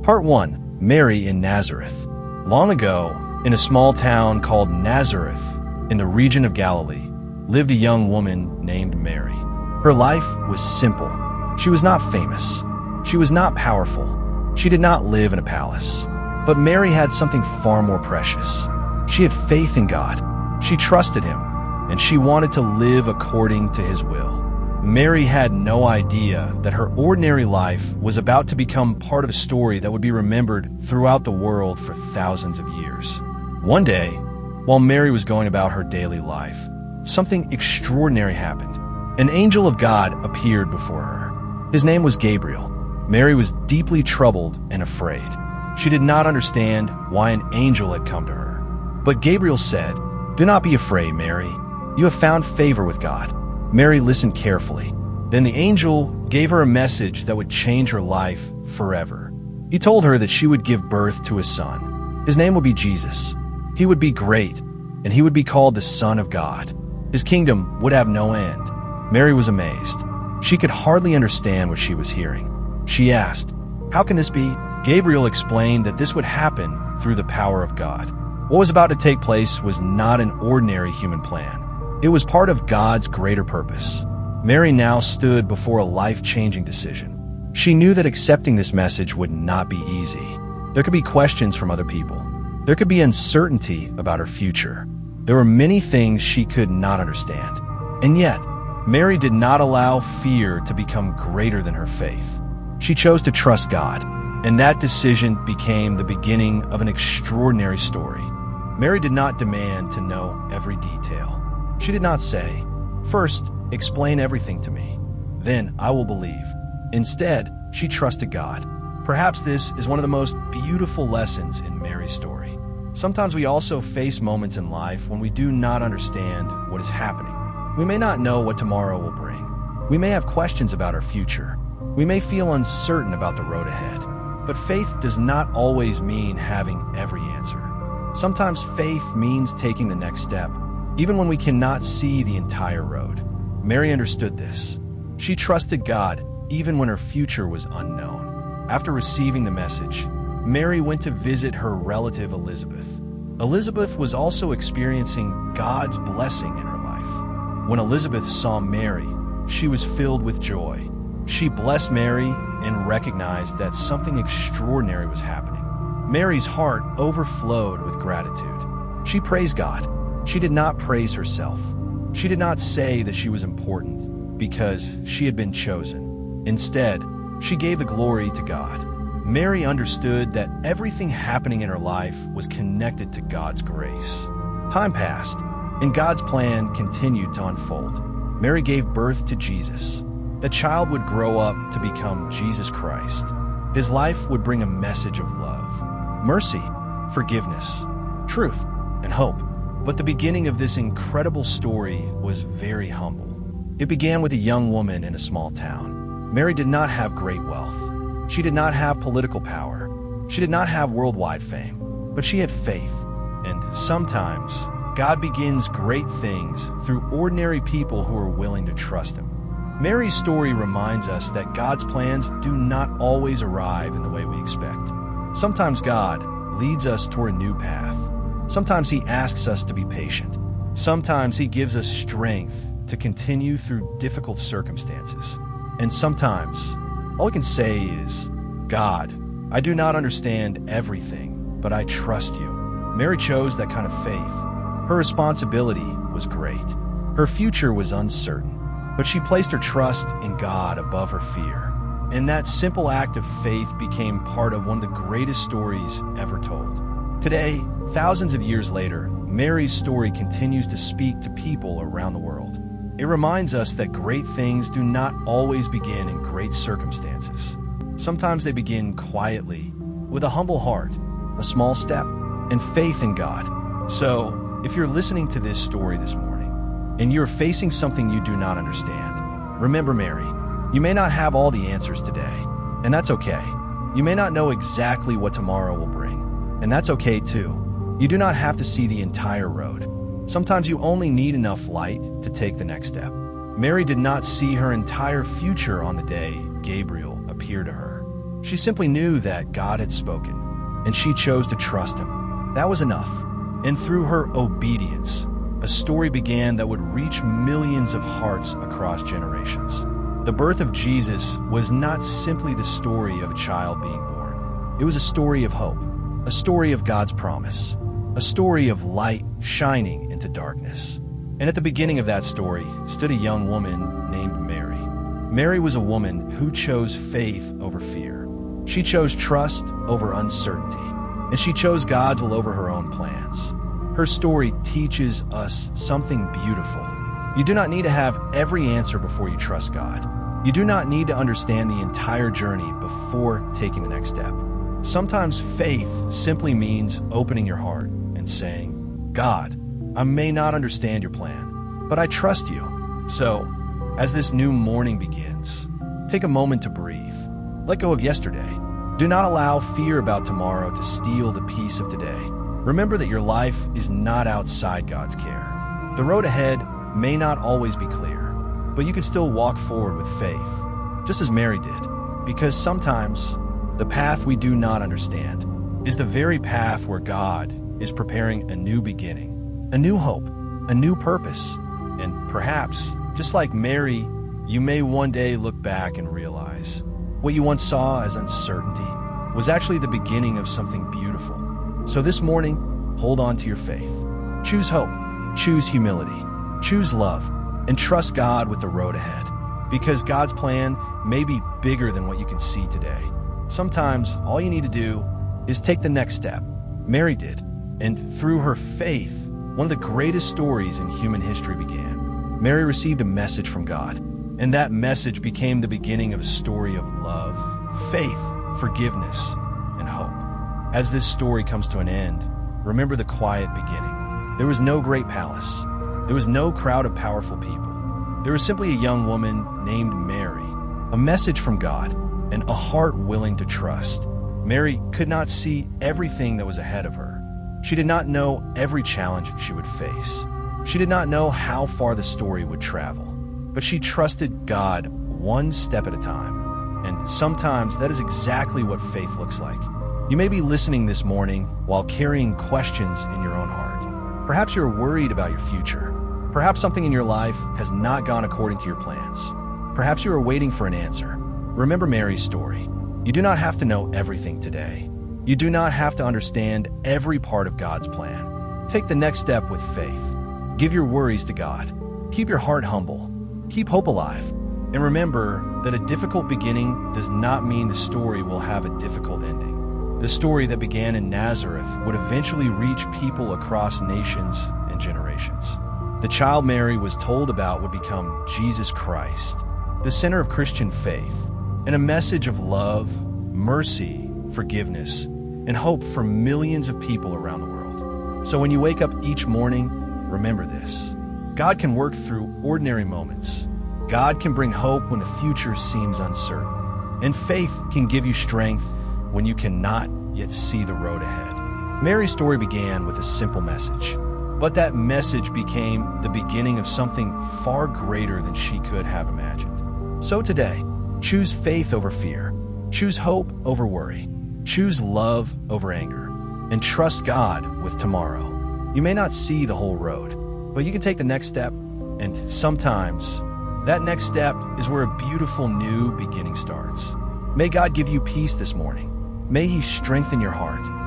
Part 1. Mary in Nazareth. Long ago, in a small town called Nazareth, in the region of Galilee, lived a young woman named Mary. Her life was simple. She was not famous. She was not powerful. She did not live in a palace. But Mary had something far more precious. She had faith in God. She trusted Him, and she wanted to live according to His will. Mary had no idea that her ordinary life was about to become part of a story that would be remembered throughout the world for thousands of years. One day, while Mary was going about her daily life, something extraordinary happened. An angel of God appeared before her. His name was Gabriel. Mary was deeply troubled and afraid. She did not understand why an angel had come to her. But Gabriel said, "Do not be afraid, Mary. You have found favor with God." Mary listened carefully. Then the angel gave her a message that would change her life forever. He told her that she would give birth to a son. His name would be Jesus. He would be great, and he would be called the Son of God. His kingdom would have no end. Mary was amazed. She could hardly understand what she was hearing. She asked, "How can this be?" Gabriel explained that this would happen through the power of God. What was about to take place was not an ordinary human plan. It was part of God's greater purpose. Mary now stood before a life-changing decision. She knew that accepting this message would not be easy. There could be questions from other people. There could be uncertainty about her future. There were many things she could not understand. And yet, Mary did not allow fear to become greater than her faith. She chose to trust God, and that decision became the beginning of an extraordinary story. Mary did not demand to know every detail. She did not say, "First, explain everything to me. Then I will believe." Instead, she trusted God. Perhaps this is one of the most beautiful lessons in Mary's story. Sometimes we also face moments in life when we do not understand what is happening. We may not know what tomorrow will bring. We may have questions about our future. We may feel uncertain about the road ahead. But faith does not always mean having every answer. Sometimes faith means taking the next step, even when we cannot see the entire road. Mary understood this. She trusted God even when her future was unknown. After receiving the message, Mary went to visit her relative Elizabeth. Elizabeth was also experiencing God's blessing in her life. When Elizabeth saw Mary, she was filled with joy. She blessed Mary and recognized that something extraordinary was happening. Mary's heart overflowed with gratitude. She praised God. She did not praise herself. She did not say that she was important because she had been chosen. Instead, she gave the glory to God. Mary understood that everything happening in her life was connected to God's grace. Time passed, and God's plan continued to unfold. Mary gave birth to Jesus. The child would grow up to become Jesus Christ. His life would bring a message of love, mercy, forgiveness, truth, and hope. But the beginning of this incredible story was very humble. It began with a young woman in a small town. Mary did not have great wealth. She did not have political power. She did not have worldwide fame. But she had faith. And sometimes, God begins great things through ordinary people who are willing to trust Him. Mary's story reminds us that God's plans do not always arrive in the way we expect. Sometimes God leads us toward a new path. Sometimes He asks us to be patient. Sometimes He gives us strength to continue through difficult circumstances. And sometimes, all we can say is, "God, I do not understand everything, but I trust You." Mary chose that kind of faith. Her responsibility was great. Her future was uncertain. But she placed her trust in God above her fear. And that simple act of faith became part of one of the greatest stories ever told. Today, thousands of years later, Mary's story continues to speak to people around the world. It reminds us that great things do not always begin in great circumstances. Sometimes they begin quietly, with a humble heart, a small step, and faith in God. So, if you're listening to this story this morning, and you're facing something you do not understand, remember Mary. You may not have all the answers today, and that's okay. You may not know exactly what tomorrow will bring, and that's okay too. You do not have to see the entire road. Sometimes you only need enough light to take the next step. Mary did not see her entire future on the day Gabriel appeared to her. She simply knew that God had spoken, and she chose to trust him. That was enough. And through her obedience, a story began that would reach millions of hearts across generations. The birth of Jesus was not simply the story of a child being born. It was a story of hope, a story of God's promise, a story of light shining into darkness. And at the beginning of that story stood a young woman named Mary. Mary was a woman who chose faith over fear. She chose trust over uncertainty, and she chose God's will over her own plans. Her story teaches us something beautiful. You do not need to have every answer before you trust God. You do not need to understand the entire journey before taking the next step. Sometimes faith simply means opening your heart and saying, God, I may not understand your plan, but I trust you. So, as this new morning begins, take a moment to breathe. Let go of yesterday. Do not allow fear about tomorrow to steal the peace of today. Remember that your life is not outside God's care. The road ahead may not always be clear, but you can still walk forward with faith, just as Mary did, because sometimes the path we do not understand is the very path where God is preparing a new beginning, a new hope, a new purpose. And perhaps, just like Mary, you may one day look back and realize what you once saw as uncertainty was actually the beginning of something beautiful. So this morning, hold on to your faith. Choose hope, choose humility, choose love, and trust God with the road ahead. Because God's plan may be bigger than what you can see today. Sometimes all you need to do is take the next step. Mary did, and through her faith, one of the greatest stories in human history began. Mary received a message from God, and that message became the beginning of a story of love, faith, forgiveness, and hope. As this story comes to an end, remember the quiet beginning. There was no great palace. There was no crowd of powerful people. There was simply a young woman named Mary, a message from God, and a heart willing to trust. Mary could not see everything that was ahead of her. She did not know every challenge she would face. She did not know how far the story would travel, but she trusted God one step at a time. And sometimes that is exactly what faith looks like. You may be listening this morning while carrying questions in your own heart. Perhaps you're worried about your future. Perhaps something in your life has not gone according to your plans. Perhaps you are waiting for an answer. Remember Mary's story. You do not have to know everything today. You do not have to understand every part of God's plan. Take the next step with faith. Give your worries to God. Keep your heart humble. Keep hope alive. And remember that a difficult beginning does not mean the story will have a difficult ending. The story that began in Nazareth would eventually reach people across nations and generations. The child Mary was told about would become Jesus Christ, the center of Christian faith, and a message of love, mercy, forgiveness, and hope for millions of people around the world. So when you wake up each morning, remember this. God can work through ordinary moments. God can bring hope when the future seems uncertain. And faith can give you strength when you cannot yet see the road ahead. Mary's story began with a simple message, but that message became the beginning of something far greater than she could have imagined. So today, choose faith over fear. Choose hope over worry. Choose love over anger. And trust God with tomorrow. You may not see the whole road, but you can take the next step, and sometimes that next step is where a beautiful new beginning starts. May God give you peace this morning. May He strengthen your heart.